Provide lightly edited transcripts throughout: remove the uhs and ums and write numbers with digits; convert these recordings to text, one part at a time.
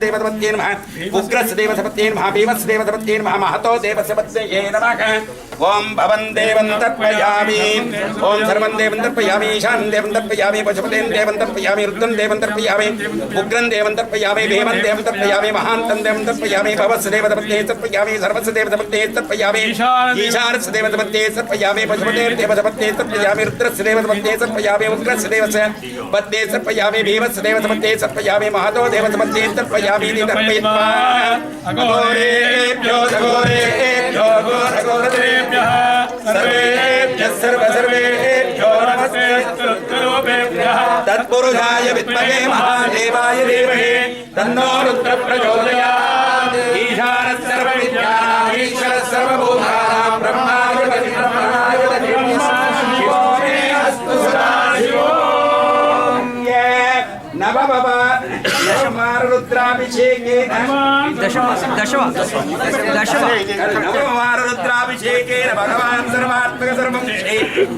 देवसपत्ये नमः उग्रस्य देवसपत्ये नमः भीमस्य देवसपत्ये नमः महतो देवसपत्ये नमः ओम भवन देवं तर्पयामि ओम सर्वं देवं तर्पयामि ईशानं देवं तर्पयामि पशुपतिं देवं तर्पयामि रुद्रं देवं तर्पयामि उग्रं देवं तर्पयामि भीमं देवं तर्पयामि महान्तं देवं तर्पयामि भवस्य देवसपत्ये तर्पयामि सर्वस्य देवसपत्ये तर्पयामि ईशानस्य देवसपत्ये तर्पयामि पशुपतेर् देवसपत्ये तर्पयामि रुद्रस्य देवसपत्ये तर्पयामि उग्रस्य देवस्य पत्ये तर्पयामि भीमस्य देवसपत्ये तर्पयामि महतो देवसपत्ये तर्पयामि तर्पयित्वा अघोरेभ्यो घोरेभ्यो घोरघोरेभ्यः सर्वेभ्यः सर्वेभ्यो नमस्ते तत्पुरुषाय विद्महे महादेवाय धीमहि तन्नो रुद्रः प्रचोदयात् ईशानः सर्वविद्यानां ईश्वरः सर्वभूतानां ब्रह्माधिपतिः शिवो मे अस्तु सदा शिवो नवमारुद्राभिषेकेन नवमारुद्राभिषेकेन भगवान् सर्वात्मक सर्वं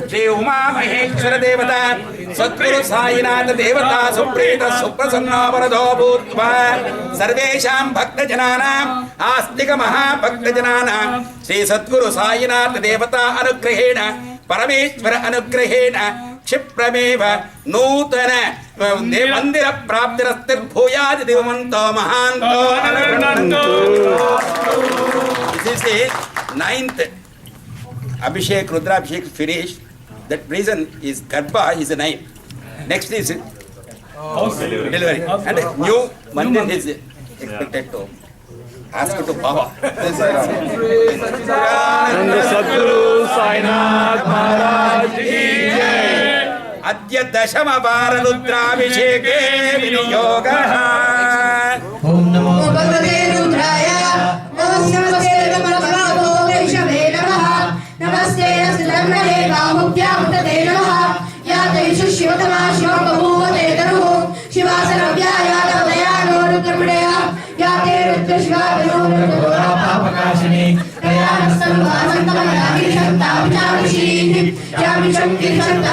श्री उमा महेश्वर देवता सद्गुरु साईनाथ देवता सुप्रीत सुप्रसन्नो वरदो भूत्वा सर्वेषां भक्तजनानाम् आस्तिक महाभक्तजनानां श्री सद्गुरु साईनाथ देवता अनुग्रहेण परमेश्वर अनुग्रहेण क्षिप्रमेव नूतन मंदिर प्राप्तिरस्तिर्भूयात् दिवमन्तो महान्तो अनर्गणन्तो. This is the 9th Abhishek, Rudrabhishek finished. That reason is Garbha is the 9th. Next is delivery. And new mandir is expected to ask to Baba. Sadguru Sainath Maharaj ki jai. अद्य दशम वार रुद्राभिषेके विनियोगः. ओम नमो भगवते रुद्राय नमस्ते नमो वैष्णवे नमः नमस्ते अस्त्रमणे बाहुभ्यां तते नमः या तेषु शिवतमा शिवं बभूवते तरुः शिवासरव्याय दयानो रुद्रमणया या ते रुद्र शिवा पापकाशिनी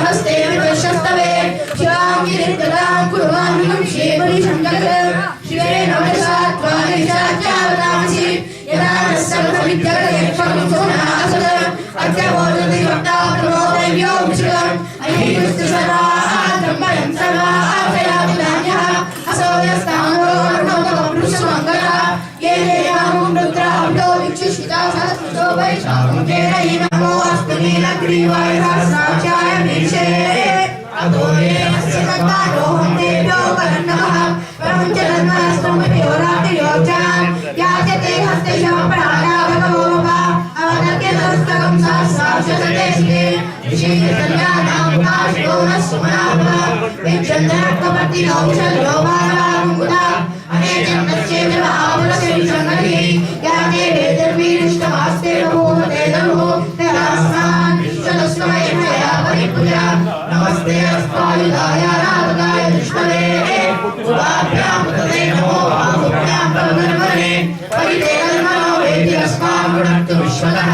हस्ते विश्वस्तवे शिवांगिरितदां कुर्वाणं शिवरि शंकर शिवे नमस्तात्वानिशाचावतामसि यदा सर्वविद्यालयक्षं सोनासद अद्यवोदति वक्ता प्रमोदयो विश्वम् अहिस्तुसराधर्मयं सर्वार्थयाविदान्यः असो यस्तानो पुरुषमङ्गलः ये देवां रुद्राब्दो विक्षिशिता सहस्रतो वैशाखं नमो अस्तु नीलग्रीवाय सहस्राक्षाय मीशे अदोरे अस्य तत्पादोहं देव्यो वरन्नमः परमचरन्मस्तमभ्यो रात्रियोजां याचते हस्ते शमपराया भगवोपा अवनर्क्यदस्तकं सहस्राक्षते शिवे विशेषसंज्ञानां काशितो न सुमनाभा विक्षन्दनक्कपर्तिनो विशल्यो भावामुदा अनेचन्दस्य विभावनस्य विसङ्गतिः याते वेदर्वीरिष्टमास्ते नमोहते नमो तेरास्मान् विश्वदस्मये मया परिपूजा नमस्ते अस्मायुधाय राधकाय विष्णवे उभाभ्यां तते नमो बाहुभ्यां प्रवदनवने परिते कर्मणो वेति अस्मान् वृणक्तु विश्वतः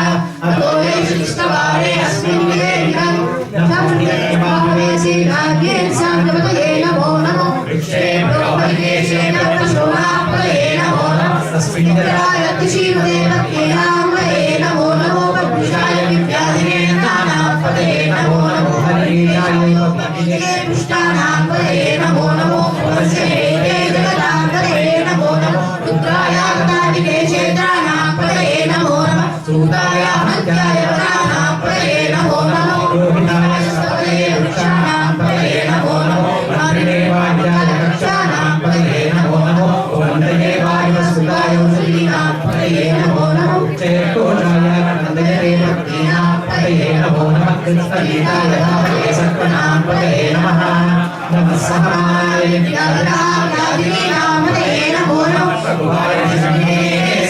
अतो वेशिष्टवारे अस्मिन् विदेहिनं नमस्ते बाहवे सीनाग्ये साङ्गपतये नमो नमो विक्षेप्रो परिकेशेन प्रशोनापतये नमो नमः तस्मिन्नराय तिशीमते भक्तेनामये नमो नमो पद्मशाय विद्याधिने नानापतये नमो नमो हरियाय पद्मनिके पुष्टानापतये नमो नमो वत्सहेते जगदापतये नमो नमो रुद्राय गदाधिके क्षेत्रानापतये नमो नमः सूताय हत्याय वरानापतये नमो नमो रोहिणाय सपतये वृक्षाणापतये नमो नमो हरिदेवाय रक्षाणापतये नमो नमो वन्ददेवाय वसुदाय वसुलीनापतये नमो नमो चेतोजाय नन्दये भक्तीनापतये नमो नमः कृष्णलीलाय भावये सर्वनापतये नमः नमः सहाय विद्याधरापतये नमो नमः प्रभुवाय शरणे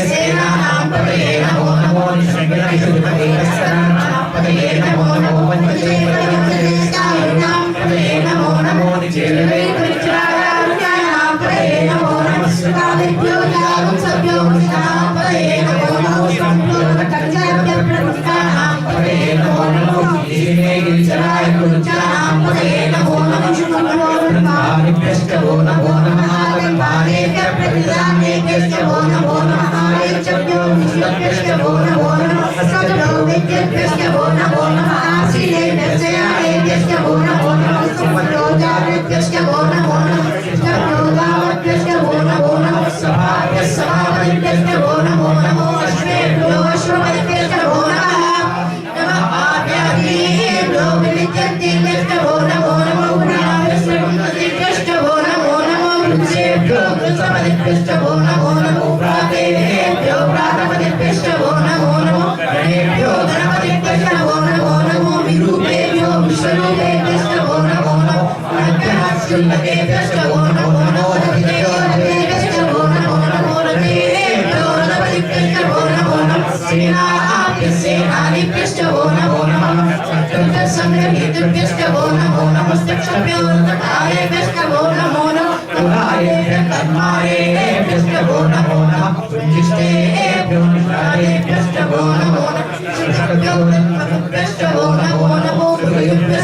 सेनानापतये नमो नमो निशङ्करपतये शरणापतये नमो नमो वन्दे नमो नमो निचेलवे परिचयाय नमो नमः सुखादिभ्यो जागं सभ्यो कृष्णापतये नमो नमो संपूर्णकर्तव्य प्रतिष्ठानापतये नमो नमो ईशे गिरिचराय कुञ्चानापतये नमो नमः शुभमो नमः नमो नमः प्रतिदाने वेद्यस्य वो नमो नमः आयच्छभ्यो विष्णुभ्यश्च वो नमो नमः सकलो वेद्यभ्यश्च वो नमो नमः श्रीदेव्यश्च वो नमो नमः सुमरोजाभ्यश्च वो नमो नमः कृष्णप्रोदाभ्यश्च वो नमो नमः सभाभ्यश्च वो नमो नमः अश्वेभ्यो अश्वपतिभ्यश्च वो नमः नमः आभ्याभ्यो विविद्यन्तेभ्यश्च वो नमो नमः पुराभ्यश्च वो नमो नमः वृक्षेभ्यो वृक्षपतिभ्यश्च वो नमो नमः प्रातेभ्यो प्रातपतिभ्यश्च वो नमो नमः गणेभ्यो गणपतिभ्यश्च वो नमो नमः विरूपेभ्यो विश्वरूपेभ्यश्च वो नमो नमः अनभ्यश्च वो नमो नमः रतिभ्यश्च वो नमो नमः रतिभ्यो रतिभ्यश्च वो नमो नमः सेनाभ्यश्च वो नमो नमः संग्रहीतभ्यश्च वो नमो नमः चक्षुभ्यो तारेभ्यश्च वो नमो नमः कर्मारेभ्यश्च वो नमो नमः जिष्टेभ्यो निष्ठारेभ्यश्च वो नमो नमः वो नमो नमो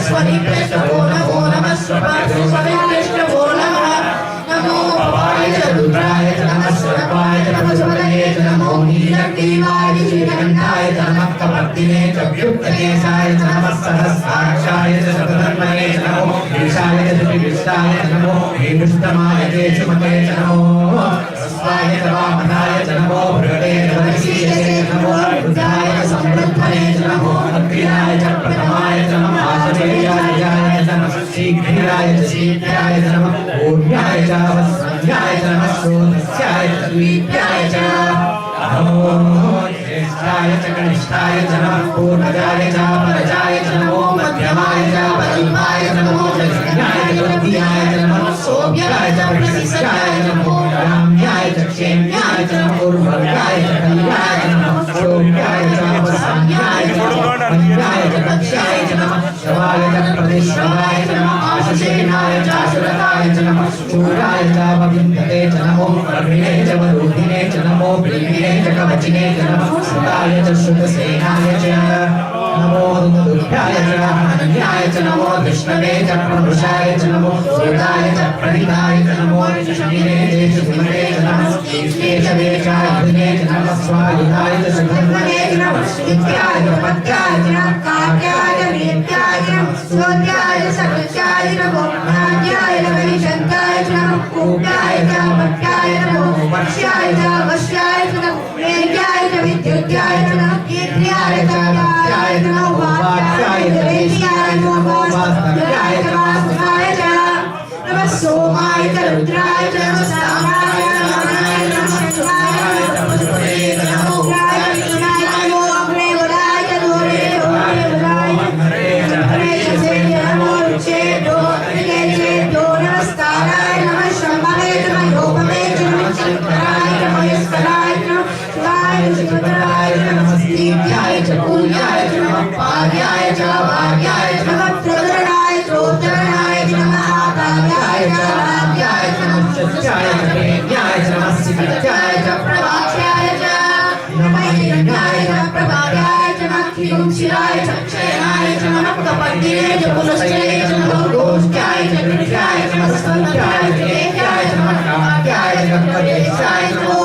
स्वरीभ्यश्च वो नमो नमः स्वरीभ्यश्च वो नमः नमो भवाय च रुद्राय च नमः सर्वाय च नमः सुमदये च नमो नीलग्रीवाय च श्रीगन्धाय च नमः कपर्दिने च व्युक्तकेशाय च नमः सहस्राक्षाय च शतधन्वने च नमो ईशाय च विष्टाय च नमो विष्टमाय च सुमते च नमो स्वाय च वामनाय च नमो बृहते च वशीये च नमो रुद्राय च समृद्धने च नमो अग्र्याय च प्रथमाय च नमः आश्रयाय च नमः शीघ्राय च शीघ्राय च नमः पूर्ण्याय च वस्याय च नमः शोधस्याय च द्वीप्याय च नमो ज्येष्ठाय च कनिष्ठाय च नमः पूर्णजाय च परजाय च नमो मध्यमाय च परमाय च नमो जन्याय च तृतीयाय च नमः सोम्याय च प्रसिद्धाय च नमो राम्याय च क्षेम्याय च नमो उर्वराय च कल्याय च नमः सोम्याय च वसाम्याय च मन्याय च कक्षाय च नमः शवाय च प्रतिश्रवाय च नमः आशुषेणाय च आशुरताय च नमः शूराय च पवित्रते च नमो प्रभिने च वरुधिने च नमो प्रीमिने च कवचिने च नमः सुताय च शुभसेनाय च नमो दुर्गाय च अनन्याय च नमो विष्णवे च प्रभुषाय च नमो सुताय च प्रणिताय च नमो शनिने च सुमते च नमः केशवे च युधने च नमः स्वायुधाय च सुधन्वने च नमः नित्याय च पत्याय च नमः कात्याय च नित्याय च नमः सोत्याय च सकृत्याय च नमो नाट्याय च वैशन्ताय च नमः कूप्याय च पत्याय च नमो वर्ष्याय च वश्याय च नमः वेद्याय च विद्युत्याय च नमः कीर्त्याय च व्याप्याय च नमो वाक्याय च वेद्याय च नमो वास्तव्याय च वास्तवाय च नमः सोमाय च रुद्राय च नमः सामाय च नमाय च नमः शिवाय च पशुपते च नमो उग्राय च नमाय च नमो अग्रे वराय च दोरे वराय च हरे च सेव्य नमो रुचेभ्यो निकेशेभ्यो नमस्काराय नमः शम्भवे च नमः योगवे च नमः शङ्कराय च महेश्वराय च नमः शिवाय च शिवतराय च नमः दीप्याय च पूज्याय च नमः पाद्याय च वाद्याय च नमः प्रकरणाय च उत्तरणाय च नमः आकार्याय च आद्याय च नमः सत्याय च प्रेम्याय च नमः सिद्ध्याय च प्रवाक्ष्याय च नमः हिरण्याय च प्रभार्याय च नमः क्षीराय च क्षयनाय च नमः कपर्दिने च पुनश्चये च नमः गोष्ठ्याय च कृत्याय च नमः सन्ध्याय च लेख्याय च नमः कात्याय च प्रदेशाय च नमो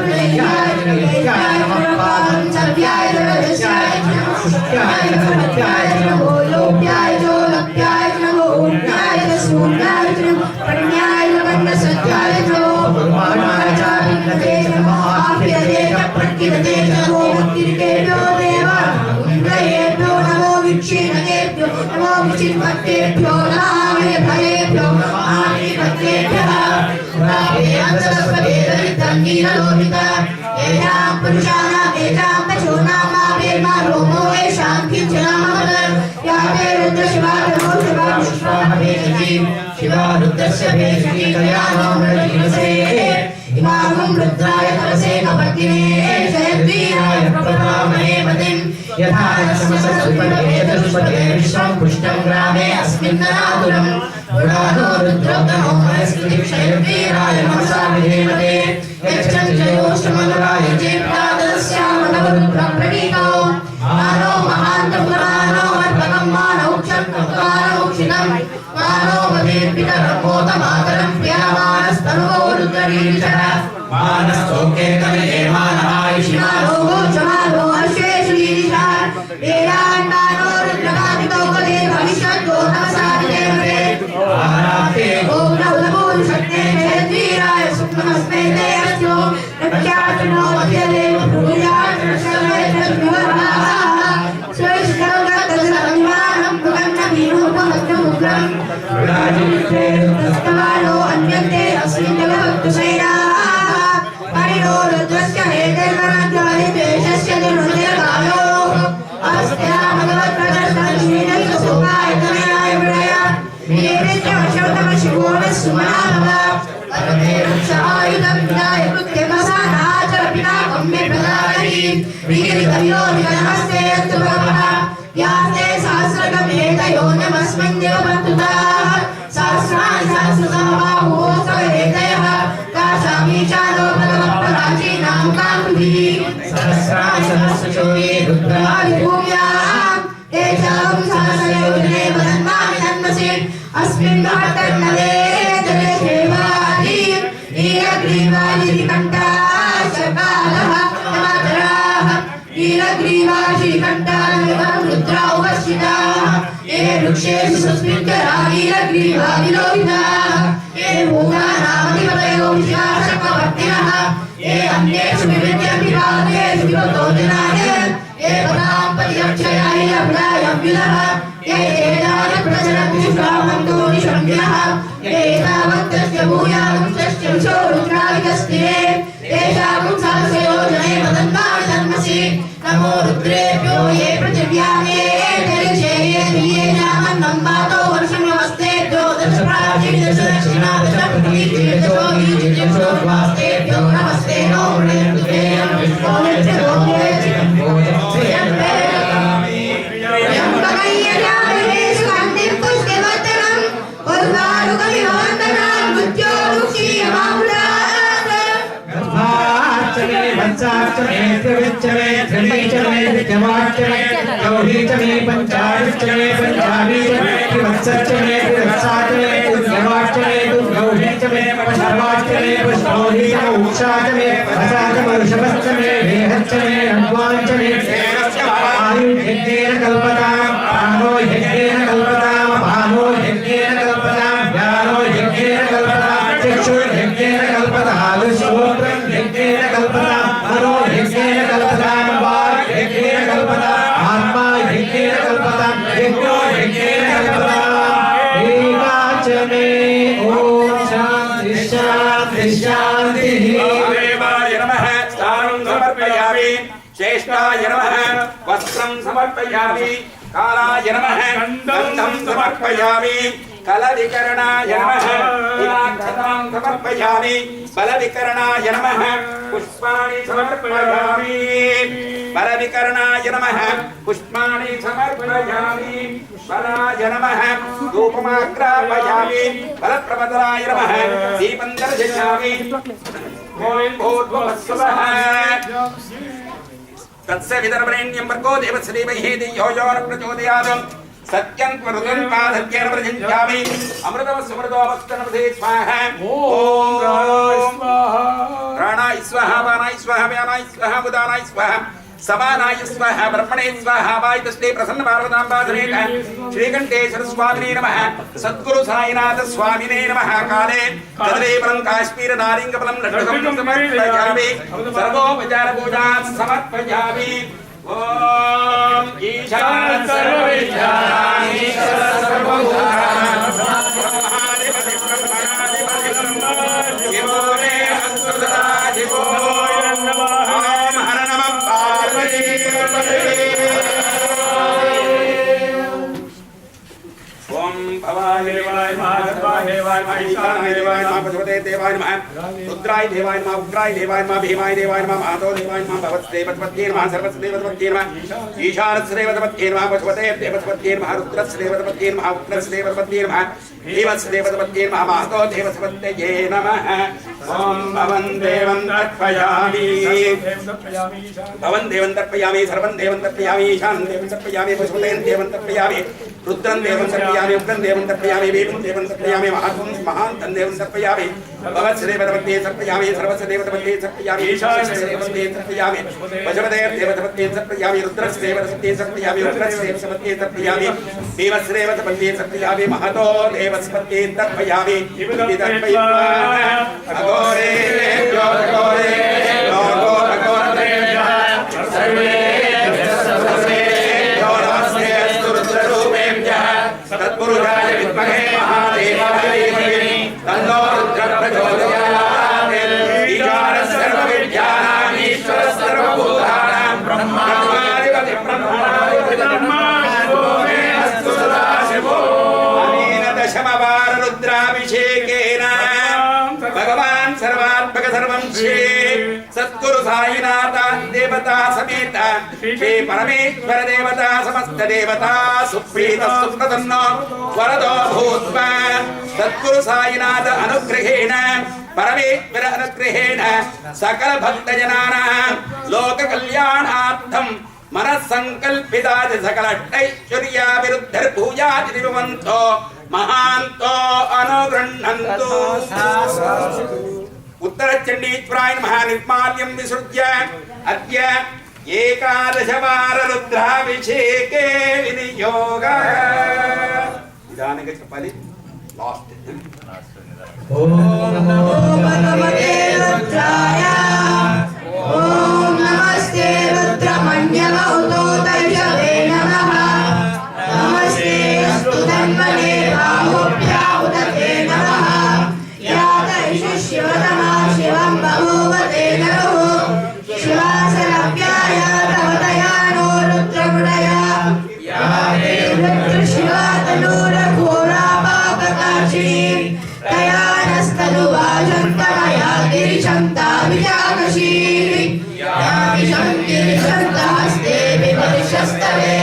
प्रियाय च लेख्याय नमः पादंचर्याय च प्रदेशाय च नमः सुष्ट्याय च सत्याय च नमो लोप्याय च लप्याय च नमो ऊर्ध्याय च शून्याय च नमः प्रज्ञाय च वन्नसत्याय च नमो ब्रह्माणाय च विघ्नते च नमः आप्यते च प्रकीर्ते च नमो मुक्तिर्केभ्यो देवा इन्द्रयेभ्यो नमो विक्षीणकेभ्यो नमो विचिन्मत्तेभ्यो नमः भयेभ्यो आदिपत्तेभ्यः रामे अंतरस्पते दरितं नीललोहिता येषां पुरुषाणां येषां पशूनां मावेर्मा रोमो येषां किञ्चनामवद या ते रुद्रशिवा नमो शिवा पुष्पाः भेषजी शिवा रुद्रस्य भेषजी कल्याणं रजीवसे इमां रुद्राय तरसे कपर्दिने शयद्वीराय प्रभामहे पतिं यथा क्षमसत्सुपते चतुष्पते विश्वं पुष्टं ग्रामे अस्मिन्ननातुरं गुणानो रुद्रोदनो शयद्वीराय नमसा विधेमते यच्छञ्चयोष्टमनुराय जेप्रादस्यामनवरुद्रप्रणीतो मानो महान्तपुराणो वर्तकं मानौक्षं कङ्कारौक्षितं मानो मदेर्पितरं मोदमातरं प्रियमाणस्तनुवो रुद्रवीर्षः मानस्तोके तमये मानहायुषिमानो चमारो अश्वेषु ईशा वेदान्तानो रुद्रकादितो कले भविष्यतो नमसादिते आराते ओम नमो शक्ते क्षेत्रीराय सुखमस्मे ते अस्तु रक्षातनो मध्यले भूयात् रक्षणे तद्विवहा स्वैष्णवगतसंवाहं भुवन्नमीरूपमस्तमुग्रं विराजिते तस्मानो अन्यन्ते अस्मिन् जगवत्तुषैराः परिणो रुद्रस्य हेतेर्वराज्याय देशस्य दुर्हृदयकायो अस्त्या भगवत्प्रदर्शनश्रीनैकसुखाय तनयाय विडय वीरेन्द्र वशोतमशिवोः सुमनाभव परमे वृक्षायुधं विदाय कृत्यमसानाचरपिनाकं मे प्रदायि विगिरितयो विगणहस्ते अस्तु भवः यास्ते सहस्रकमेतयो नमस्मिन् देवबन्धुताः सहस्राणि सहस्रसमबाहो सवेतयः काशामीशानो भगवत्पराचीनां काकुभिः सहस्राणि सहस्रचोये रुद्राणि भूम्याम् तेषां सहस्रयोजने वदन्नामि तन्मसि अस्मिन् महत्तन्नवे जलसेवादि नीलग्रीवादिकण्ठाः शकालः टमाटराः नीलग्रीवादिकण्ठाः रुद्रा उपस्थिताः ये वृक्षेषु सुस्मितरा नीलग्रीवादिलोहिताः ये भूतानामधिपतयो विशाचकवर्तिनः ये अन्येषु विविध्यभिवादेषु विवतो जनाय ये पदां पर्यक्षयाय अभ्रायं विदः ये एतानि प्रचरन्ति श्रावन्तो निशम्यः ये एतावन्तस्य भूयावन्तस्य विशो रुद्राविकस्तिरे येषां सहस्रयोजने वदन्नामि तन्मसि नमो रुद्रेभ्यो ये पृथिव्यामे दरिक्षे ये दिये नामन्नं मातो वर्षं नमस्तेभ्यो दशप्राचीन दशदक्षिणा दशपृथिवीर्यशो वीर्यशो स्वास्तेभ्यो नमस्ते नो मृत्युते विश्वो नित्यलोके पंचाक्षमे त्रिविच्चमे त्रिपञ्चमे त्रिजवाच्चमे गौरीचमे पंचाक्षमे पंचावीचमे त्रिवत्सच्चमे त्रिवत्साचमे त्रिजवाच्चमे त्रिगौरीचमे सर्वाच्चमे पुष्पौरीचमे उक्षाचमे वसाचमे ऋषभच्चमे वेहच्चमे रण्वाञ्चमे आयुर्यज्ञेन कल्पतां प्राणो यज्ञेन कल्पतां पानो यज्ञेन कल्पतां ज्ञानो यज्ञेन कल्पतां चक्षुर्यज्ञेन कल्पतां श्रोत्रं यज्ञेन कल्पतां मनो यज्ञेन कल्पतां वाक् यज्ञेन कल्पतां आत्मा यज्ञेन कल्पतां यज्ञो यज्ञेन कल्पतां एकाचमे ॐ शान्ति शान्ति शान्तिः देवाय नमः स्थानं समर्पयामि श्रेष्ठाय नमः वस्त्रं समर्पयामि कालाय नमः गन्धं समर्पयामि कलविकरणाय नमः दिवाक्षतां समर्पयामि बलविकरणाय नमः पुष्पाणि समर्पयामि बलविकरणाय नमः पुष्पाणि समर्पयामि बलाय नमः धूपमाग्रापयामि बलप्रपदनाय नमः दीपं दर्शयामि ॐ भूर्भुवस्सुवः तत्स विदर्भरेण्यं भर्गो देवस्य धीमहि धियो यो न प्रचोदयात् सत्यं त्वरतं पादत्यं प्रचिन्त्यामि अमृतमस्मृतोऽवस्तनपदे स्वाहा ॐ प्राणाय स्वाहा वानाय स्वाहा व्यानाय स्वाहा उदानाय स्वाहा समानाय स्वाहा ब्रह्मणे स्वाहा वायुतस्ते प्रसन्न पार्वताम्बाधनेक श्रीकण्ठेश्वर स्वामिने नमः सद्गुरु साईनाथ स्वामिने नमः काले कदलीफलं काश्मीर नारिङ्गफलं लड्डुकं समर्पयामि सर्वोपचार पूजां समर्पयामि ॐ ईशान सर्वविद्यानां ईश्वर सर्वभूतानां देवाय नमः पशुपते देवाय नमः रुद्राय देवाय नमः उग्राय देवाय नमः भीमाय देवाय नमः महातो देवाय नमः भवत्से देवतपत्ये नमः सर्वस्य देवतपत्ये नमः ईशानस्य देवतपत्ये नमः पशुपते देवतपत्ये नमः रुद्रस्य देवतपत्ये नमः उग्रस्य देवतपत्ये नमः भीमस्य देवतपत्ये नमः महातो देवतपत्ये नमः ॐ भवन् देवं तर्पयामि भवन् देवं तर्पयामि सर्वं देवं तर्पयामि ईशानं देवं तर्पयामि पशुपते देवं तर्पयामि रुद्रं देवं तर्पयामि उग्रं देवं तर्पयामि भीमं देवं तर्पयामि महान्तं देवं तर्पयामि भवत्सदेवतपत्ये सर्पयामि सर्वस्देवतपत्ये सर्पयामि ईशानदेवतपत्ये सर्पयामि पशुपतेर्देवतपत्ये सर्पयामि रुद्रस्देवतपत्ये सर्पयामि उग्रस्देवतपत्ये सर्पयामि देवस्देवतपत्ये सर्पयामि महतो देवस्पत्ये तर्पयामि तर्पयित्वा अघोरे अघोरे लोको अघोरेभ्यः सर्वे नमस्ते अस्तु रुद्ररूपेभ्यः तत्पुरुषाय विद्महे महादेवाय धीमहि तन्नो रुद्रः प्रचोदयात् ईशानः सर्वविद्यानाम् ईश्वरः सर्वभूतानां ब्रह्माधिपति ब्रह्माधिपति अस्तु सदाशिवो अनेन दशमवार रुद्राभिषेकेन भगवान् सर्वात्मक सर्वं श्री सद्गुरु साईनाथ देवता समेत श्री परमेश्वर देवता समस्त देवता सुप्रीत सुप्रसन्नो वरदो भूत्वा सद्गुरु साईनाथ अनुग्रहेण परमेश्वर अनुग्रहेण सकल भक्तजनानां लोक कल्याणार्थं मनः संकल्पितादि सकल ऐश्वर्याभिवृद्धिर्भूयाति दिवन्तो महान्तो अनुगृह्णन्तु उत्तरचण्डीश्वराय नमः निर्माल्यं विसृज्य अद्य एकादशवार रुद्राभिषेके विनियोगः निदानंగా చెప్పాలి లాస్ట్ ఓం నమో భగవతే రుద్రాయ ఓం నమస్తే రుద్రమణ్యమౌతోదయవే నమః నమస్తే అస్తు ధన్వనే బాహుభ్యాముదతే నమః యాదైషు శివతమా శివం బహువతే నమః శివాసనవ్యాయ తవదయానో రుద్రముడయ యాదే రుద్ర శివాతనూర ఘోరా పాపకాశిని తయానస్తను వాజంతమయా గిరిశంతా విజాకశీ యామిషం గిరిశంతాస్తే విపరిశస్తవే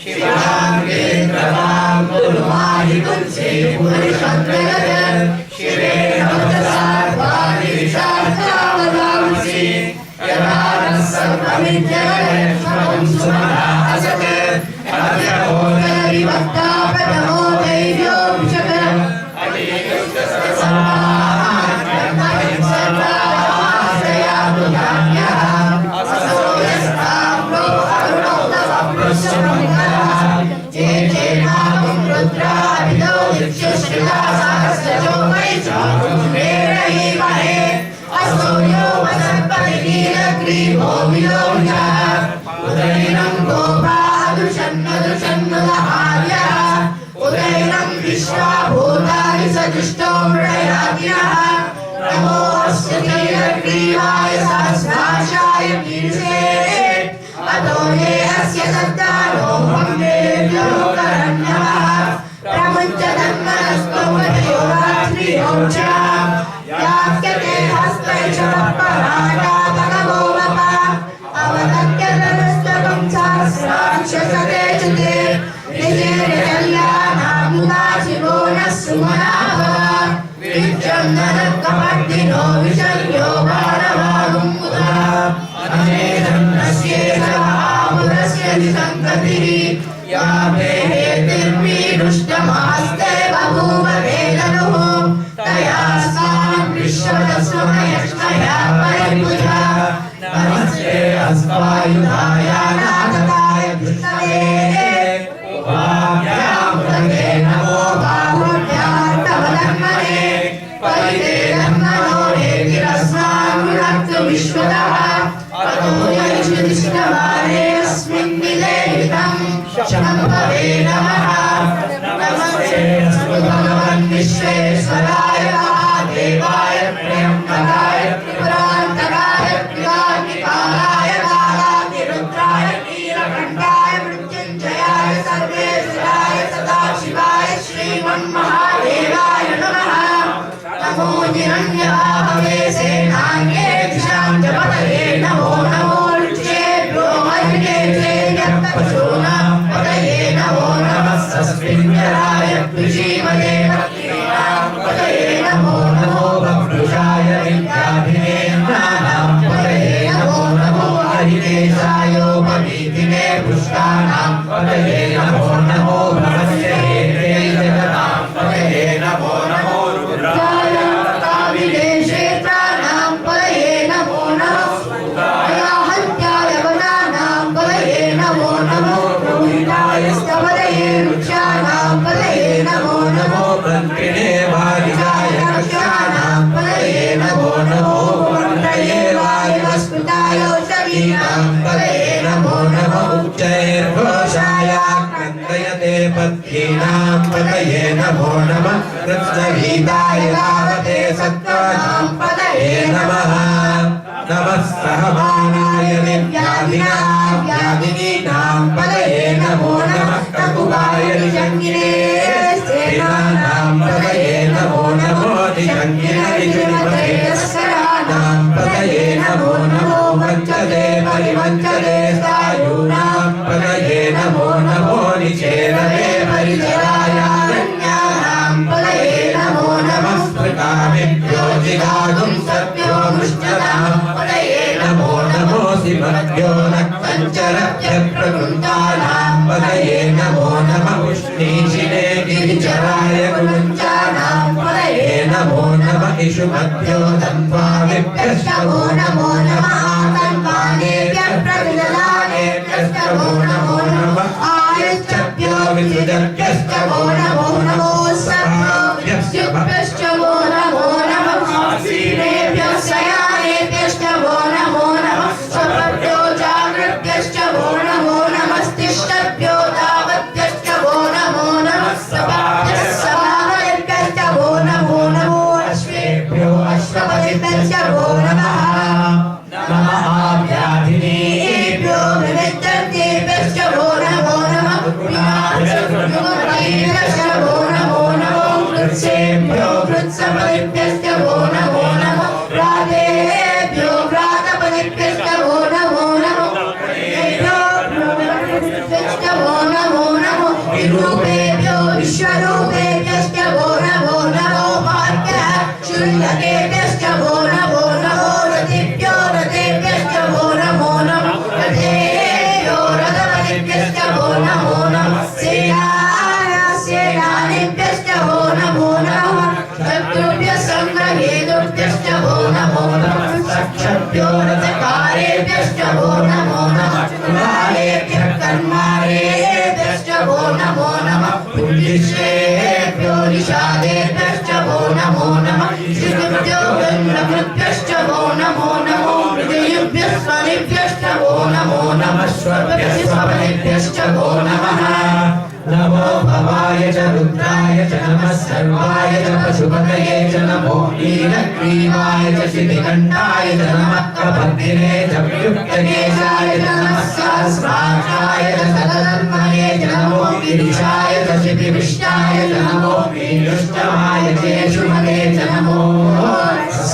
శివాంగేంద్రవాం గురుమాహి కుంసే పురుషంతగత శివే నమతసార్వాణి విశాఖావదాంసి యదానః సర్వమిత్యగతం సుమనాసత అద్యహోదరి భక్తాపతమో దైవ్యో విశకరం उदयनं विश्वाभूतानि सदुष्टो मृडयाज्ञः नमोऽस्तु नीलग्रीवाय सहस्राक्षाय कीर्षे अतो ये अस्य सत्तानो वन्देभ्यो करण्यः प्रमुञ्चतन्मनस्तोमयो रात्रियो च यास्यते हस्तै च परागा भगवो वप अवदत्यतनस्तकं सहस्राक्षसते च ते शिवो न सुमनाभ विद्यं नरकपट्टिनो विषयो बाणवागुमुदा अनेधन्नस्येषामुदस्य निसङ्गतिः या भेतिर्वीरुष्टमास्ते बभूव वेदनुः तयास्मान् विश्वतस्वमयष्टया परिभुजा नमस्ते अस्वायुधाय नागताय विष्णवे नमो बाहुभ्यार्तवधर्मणे परिते धर्मणो हेतिरस्मान् विरक्त विश्वतः अतो यैषुदिष्टवारे अस्मिन् निलेहितं शम्भवे नमः नमस्ते अस्तु भगवन् विश्वेश्वराय महादेवाय प्रियङ्कराय त्रिपुरान्तकाय त्रिकाग्निकालाय कालातिरुद्राय नीलकण्ठाय मृत्युञ्जयाय सर्वेश्वराय सदाशिवाय श्रीमन्महादेवाय नमः नमो निरन्यभावे सेनान्ये दिशां च पतये सम्पत्तीनां पतये नमो नमः कृष्णगीताय रावते सत्त्वानां पतये नमः नमः सहमानाय नित्यादिनां व्याधिनीनां पतये नमो नमः ककुवाय निषङ्गिने सेनानां पतये नमो नमो निषङ्गिने नां पतये नमो नमो वञ्चते परिवञ्चते सायूनां पतये नमो नमो निचेरते परिचरायारण्यानां पतये नमो नमः स्मृतामिभ्यो जिगातुं सत्यो मृष्टतां पतये नमो नमो शिवभ्यो नक्तञ्चरभ्यः प्रकृन्तानां पतये नमो नमः उष्णीशिने गिरिचराय कुलञ्चानां पतये नमो नमः इषुमभ्यो तन्वामिभ्यश्चमो नमो नमः आतन्वानेभ्यः प्रतिददानेभ्यश्चमो नमो नमः आयश्चभ्यो विसृजभ्यश्चमो नमो नमो सभ्योभ्यश्चमो नमो नमः आसीनेभ्यः शयानेभ्यश्चमो नमो नमः स्वभ्यो जागृभ्यश्चमो नमो नमस्तिष्ठभ्यो तावद्भ्यश्चमो नमो नमः सभाभ्यः समाहयभ्यश्चमो नमो नमो अश्वेभ्यो अश्वपतिभ्यश्चमो नमः नमः आव्याधिनेभ्यो विविद्धर्तेभ्यश्चमो नमो नमः प्रियाभ्यश्चमो नमो नमो कृत्सेभ्यो कृत्सपतिभ्यश्चमो नमो नमः प्रातेभ्यो प्रातपतिभ्यश्चमो नमो नमः कृतेभ्यो नमो नमो विरूपेभ्यो विश्वरूपेभ्यश्चमो नमो नमो भाग्यः शुल्लकेभ्यश्चमो नमो नमो रतिभ्यो रतेभ्यश्चमो नमो नमः रथेभ्यो रथपतिभ्यश्चमो नमो नमः सेनानेभ्यश्चमो नमो नमः शत्रुभ्यः संग्रहेतुभ्यश्चमो नमो नमः सक्षभ्यो रथकारेभ्यश्चमो नमो नमः कुलालेभ्यः कर्मारेभ्यश्चमो नमो नमः पुण्यश्रेभ्यो निषादेभ्यश्चमो नमो नमः श्रुतिभ्यो गन्धकृभ्यश्चमो नमो नमो हृदयेभ्यः स्वनिभ्यश्चमो नमो नमः स्वभ्यश्चमो नमः नमो भवाय च रुद्राय च नमः सर्वाय च पशुपतये च नमो नीलग्रीवाय च शितिकण्ठाय च नमः कपर्दिने च व्युक्तकेशाय च नमः सहस्राक्षाय च सतधर्मणे च नमो गिरिशाय च शितिविष्टाय च नमो नीलुष्टमाय च शुभगे च नमो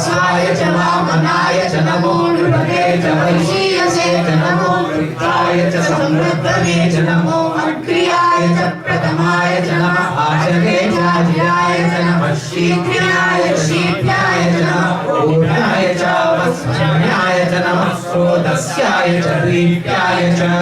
स्वाय च वामनाय च नमो नृपते च वैशीयसे च नमो रुद्राय च समृद्धने च नमो अग्र्याय च प्रथमाय च नमः आचरे चाजिराय च नमः शीघ्राय शीघ्राय च नमः ऊर्ध्वाय च वस्मन्याय च नमः स्रोतस्याय च द्वीप्याय च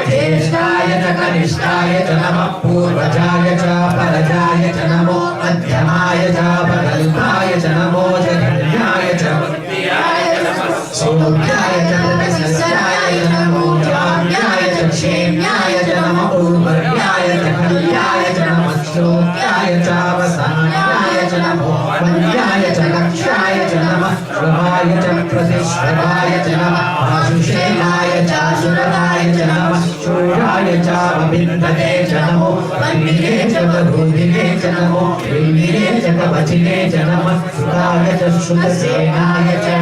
ज्येष्ठाय च कनिष्ठाय च नमः पूर्वजाय च परजाय च नमो मध्यमाय च प्रगल्भाय च नमो जगन्याय च वृत्त्याय च नमः सौम्याय च प्रसस्याय च नमो जाम्याय च क्षेम्याय च नमः ऊर्वर्याय च कल्याय च नमः श्रोत्याय च वसान्याय च नमो वन्द्याय च लक्ष्याय च नमः श्रवाय च प्रतिश्रवाय च नमः आशुषेनाय च सुरराय च नमः शूराय च वविन्दते च नमो वन्दिने च वधूदिने च नमो विन्दिने च कवचिने च नमः सुराय च श्रुतसेनाय च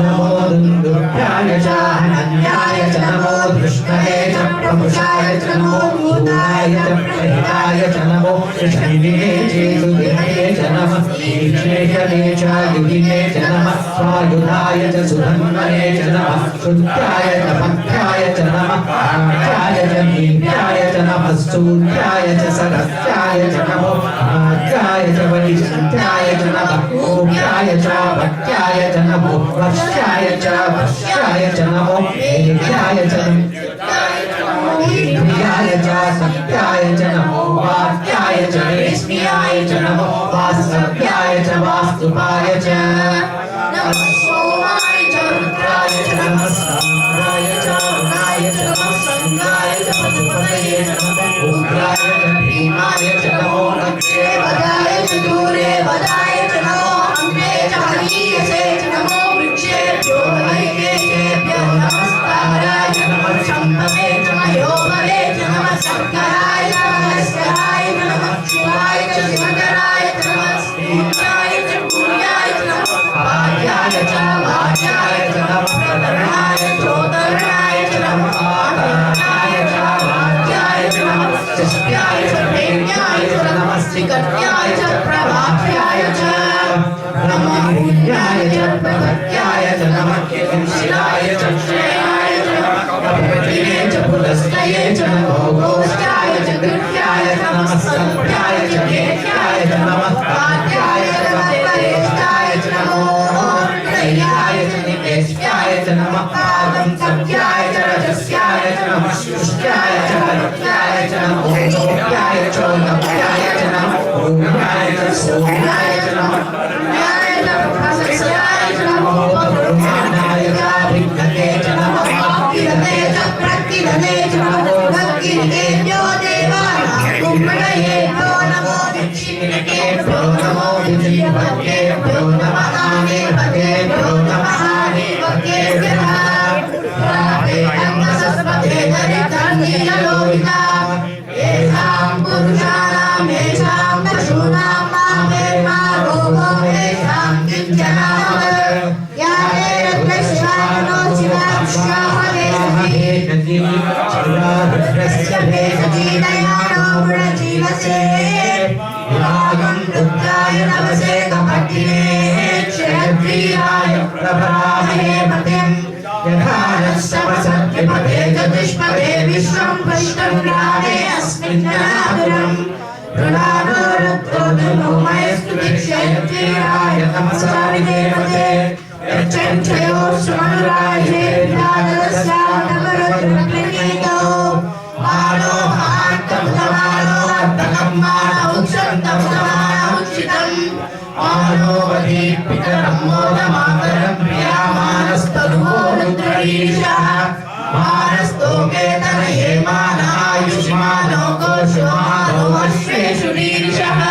नमो दुन्दुभ्याय च हनन्याय च नमो धृष्टये च प्रमुषाय च नमो भूताय च प्रहिताय च नमो शैलिने चेतुविहये च नमः ईक्षेषणे च युगिने च नमः स्वायुधाय च सुधन्वने च नमः शुद्धाय च पथ्याय च नमः आख्याय च नीत्याय च नमः सूर्याय च सरस्याय च नमो आख्याय च वैशन्त्याय च नमः गोप्याय च भक्त्याय च नमो वश्याय च वश्याय च नमो वेद्याय च इंद्रियाय च सत्याय च नमो वाक्याय च रेश्म्याय च नमो वास्तव्याय च वास्तुपाय च नमः सोमाय च रुद्राय च नमः साम्राय च रुद्राय च नमः संगाय च पशुपतये च नमः उग्राय च भीमाय च नमो अग्रे वदाय च दूरे वदाय च नमो अम्बे च हरीयसे च नमो वृक्षेभ्यो नैकेशेभ्यो नमस्काराय नमः शम्भवे च मयोभवे च नमः कल्पवत्याय च नमः किंशिलाय च श्रेयाय च नमः कपटिने च पुलस्तये च नमो गोष्ठाय च कृत्याय च नमः सत्याय च केत्याय च नमः पात्याय च कल्परेष्ठाय च नमो त्रय्याय च निवेश्याय च नमः पादं सत्याय च रजस्याय च नमः शुष्याय च हरित्याय च नमो जोत्याय च नव्याय च नमः पूर्णाय च सोम्याय च नमः ब्रह्माणाय च विघ्नते च नमः किरते च प्रकिरते च नमो भक्तिर्गेभ्यो देवानां कुम्भकयेभ्यो नमो दक्षिणकेभ्यो नमो विजयभक्तेभ्यो नमः आनेभक्तेभ्यो नमः आनेभक्तेभ्यः सरस्वते दरिद्रनीललोहिता येषां पुरुषाणां येषां पशूनां मामेर्मा रोगो येषां किञ्चनाः या ते रत्नशिवानो शिवाक्षाहवेशति शिवारुद्रस्य भेषति दयानो गुणजीवसे विभागं रुद्राय नमसे कपटिने क्षयप्रियाय प्रभरामहे मतिम् यथा नश्यपसत्यपते चतुष्पदे विश्वं पृष्ठं रामे अस्मिन् जनातुरम् ऋणानो रुद्रो धनुमयस्तु क्षयप्रियाय तमसा विदेवते यच्छञ्चयो सुमनुराये विराजदस्यान्तकरद्रुप्रणीतो मानो महान्तमुदमानो अर्धकं मानो उक्षन्तमुदमानो उक्षितम् मानो वदीपितरं मोदमातरं प्रियामानस्तनुवो रुद्ररीशः मानस्तोमेतनये मानायुष्मानो कोशमानो अश्वेषु रीरिषः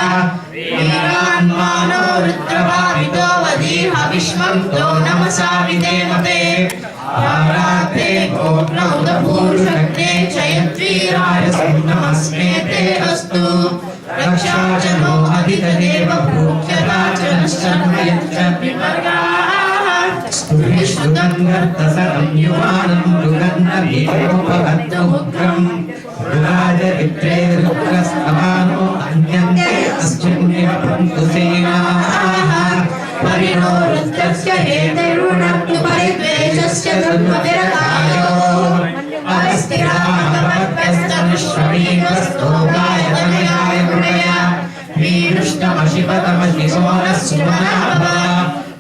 वीरान्मानो रुद्रभावितो वदीह विश्वं तो नमसा विदेवते आराधे गोप्नौतपूरुषज्ञे चयद्वीराय नमस्मे ते अस्तु रक्षाचनो अधिकदेव भूख्यराचनश्चर्मयच्च विपर्गाः स्तुतिष्णुतङ्गर्तसरं युवानं मृगन्नवीरोपहत्तमुग्रम् मृगाजरित्रे रुद्रस्तमानो अन्यन्ते अस्मिन्निव पन्तु सेनाः परिणो रुद्रस्य हेतैरुणक्तु परिद्वेषस्य धर्मविरतायो अस्तिरामपत्यस्तनुष्वमीकस्तोकाय तनयाय गुणय वीरुष्टमशिवतमशिसोनः सुमनाभव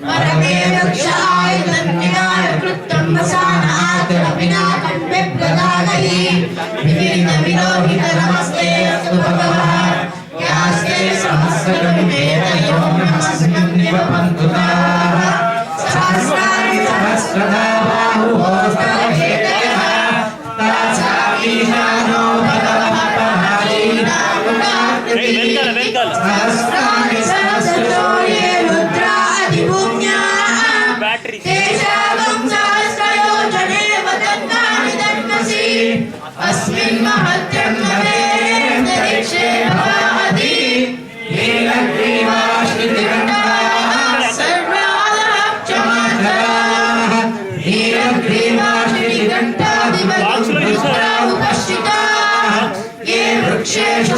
परमे रक्षाय धन्याय कृत्तं वसानात् अभिनाकं विप्रदानयि विविध विलोहित नमस्ते अस्तु भगवः यास्ते सहस्रगणमेतयो नमस्मिन्निव पन्तुताः सहस्राणि सहस्रधा बाहुभोस्तरहेतयः तासामीशानो भगवः पराजीनामुदाकृतिः सहस्राणि सहस्रशो ये रुद्रादिभूम्याः तेषां सहस्रयोजने वदन्तानि दन्मसि अस्मिन् महत्यङ्गमे अन्तरिक्षे भवामि नीलग्रीवाश्रितिकण्ठाः सर्वालक्षमाचराः नीलग्रीवाश्रितिकण्ठादिवरुद्रा उपश्रिताः ये वृक्षेषु